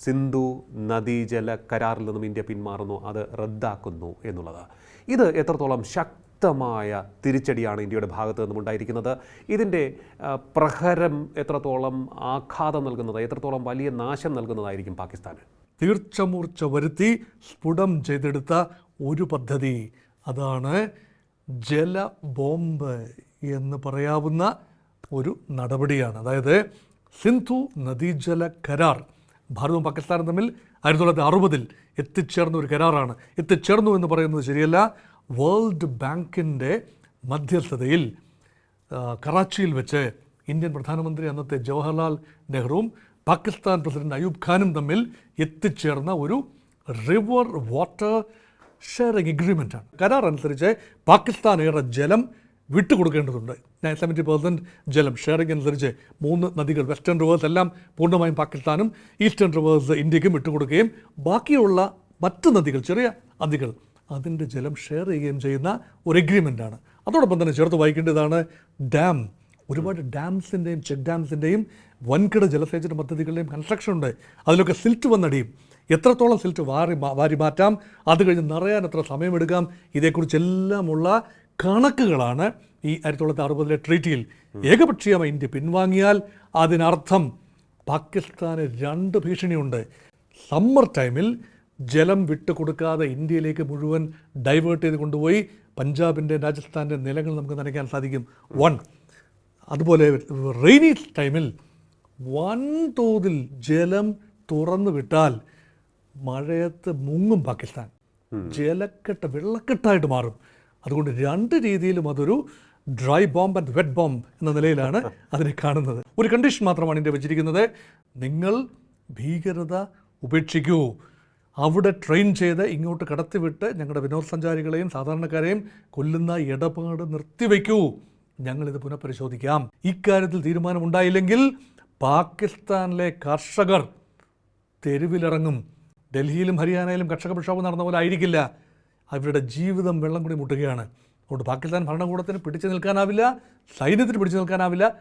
സിന്ധു നദീജല കരാറിൽ നിന്നും ഇന്ത്യ പിന്മാറുന്നു, അത് റദ്ദാക്കുന്നു എന്നുള്ളത്. ഇത് എത്രത്തോളം ശക്തമായ തിരിച്ചടിയാണ് ഇന്ത്യയുടെ ഭാഗത്തു നിന്നും ഉണ്ടായിരിക്കുന്നത്? ഇതിൻ്റെ പ്രഹരം എത്രത്തോളം ആഘാതം നൽകുന്നത്, എത്രത്തോളം വലിയ നാശം നൽകുന്നതായിരിക്കും പാകിസ്ഥാന്? തീർച്ചമൂർച്ച വരുത്തി സ്ഫുടം ചെയ്തെടുത്ത ഒരു പദ്ധതി, അതാണ് ജല ബോംബ് എന്ന് പറയാവുന്ന ഒരു നടപടിയാണ്. അതായത് സിന്ധു നദീജല കരാർ ഭാരതവും പാകിസ്ഥാനും തമ്മിൽ 1960 എത്തിച്ചേർന്ന ഒരു കരാറാണ്. എത്തിച്ചേർന്നു എന്ന് പറയുന്നത് ശരിയല്ല. വേൾഡ് ബാങ്കിൻ്റെ മധ്യസ്ഥതയിൽ കറാച്ചിയിൽ വെച്ച് ഇന്ത്യൻ പ്രധാനമന്ത്രി അന്നത്തെ ജവഹർലാൽ നെഹ്റുവും പാകിസ്ഥാൻ പ്രസിഡന്റ് അയൂബ് ഖാനും തമ്മിൽ എത്തിച്ചേർന്ന ഒരു റിവർ വാട്ടർ ഷെയറിംഗ് എഗ്രിമെൻ്റാണ്. കരാർ അനുസരിച്ച് പാകിസ്ഥാൻ ഏറെ ജലം വിട്ടുകൊടുക്കേണ്ടതുണ്ട്. 70% ജലം ഷെയറിംഗ് അനുസരിച്ച് 3 നദികൾ, വെസ്റ്റേൺ റിവേഴ്സ് എല്ലാം പൂർണ്ണമായും പാകിസ്ഥാനും ഈസ്റ്റേൺ റിവേഴ്സ് ഇന്ത്യക്കും വിട്ടുകൊടുക്കുകയും ബാക്കിയുള്ള മറ്റ് നദികൾ, ചെറിയ നദികൾ, അതിൻ്റെ ജലം ഷെയർ ചെയ്യുകയും ചെയ്യുന്ന ഒരു എഗ്രിമെൻ്റാണ്. അതോടൊപ്പം തന്നെ ചേർത്ത് വായിക്കേണ്ടതാണ് ഡാം. ഒരുപാട് ഡാംസിൻ്റെയും ചെക്ക് ഡാംസിൻ്റെയും വൻകിട ജലസേചന പദ്ധതികളുടെയും കൺസ്ട്രക്ഷൻ ഉണ്ട്. അതിലൊക്കെ സിൽറ്റ് വന്നടിയും. എത്രത്തോളം സിൽറ്റ് വാരി മാറ്റാം, അത് കഴിഞ്ഞ് നിറയാൻ എത്ര സമയമെടുക്കാം, ഇതേക്കുറിച്ചെല്ലാമുള്ള കണക്കുകളാണ് ഈ 1960 ട്രീറ്റിയിൽ. ഏകപക്ഷീയമായി ഇന്ത്യ പിൻവാങ്ങിയാൽ അതിനർത്ഥം പാകിസ്ഥാന് 2 ഭീഷണിയുണ്ട്. സമ്മർ ടൈമിൽ ജലം വിട്ടുകൊടുക്കാതെ ഇന്ത്യയിലേക്ക് മുഴുവൻ ഡൈവേർട്ട് ചെയ്ത് കൊണ്ടുപോയി പഞ്ചാബിൻ്റെ, രാജസ്ഥാൻ്റെ നിലങ്ങൾ നമുക്ക് നനയ്ക്കാൻ സാധിക്കും. 1. അതുപോലെ റെയിനി ടൈമിൽ വൻതോതിൽ ജലം തുറന്നു വിട്ടാൽ മഴയത്ത് മുങ്ങും പാകിസ്ഥാൻ. വെള്ളക്കെട്ടായിട്ട് മാറും. അതുകൊണ്ട് 2 രീതിയിലും അതൊരു dry bomb and wet bomb എന്ന നിലയിലാണ് അതിനെ കാണുന്നത്. ഒരു കണ്ടീഷൻ മാത്രമാണ് ഇന്ത്യ വെച്ചിരിക്കുന്നത്: നിങ്ങൾ ഭീകരത ഉപേക്ഷിക്കൂ, അവിടെ ട്രെയിൻ ചെയ്ത് ഇങ്ങോട്ട് കടത്തിവിട്ട് ഞങ്ങളുടെ വിനോദസഞ്ചാരികളെയും സാധാരണക്കാരെയും കൊല്ലുന്ന ഇടപാട് നിർത്തിവെക്കൂ, ഞങ്ങളിത് പുനഃപരിശോധിക്കാം. ഇക്കാര്യത്തിൽ തീരുമാനമുണ്ടായില്ലെങ്കിൽ പാകിസ്ഥാനിലെ കർഷകർ തെരുവിലിറങ്ങും. ഡൽഹിയിലും ഹരിയാനയിലും കർഷക പ്രക്ഷോഭം നടന്ന പോലെ ആയിരിക്കില്ല. അവരുടെ ജീവിതം വെള്ളം കൂടി മുട്ടുകയാണ്. അതുകൊണ്ട് പാകിസ്ഥാൻ ഭരണകൂടത്തിന് പിടിച്ചു നിൽക്കാനാവില്ല, സൈന്യത്തിന് പിടിച്ചു നിൽക്കാനാവില്ല.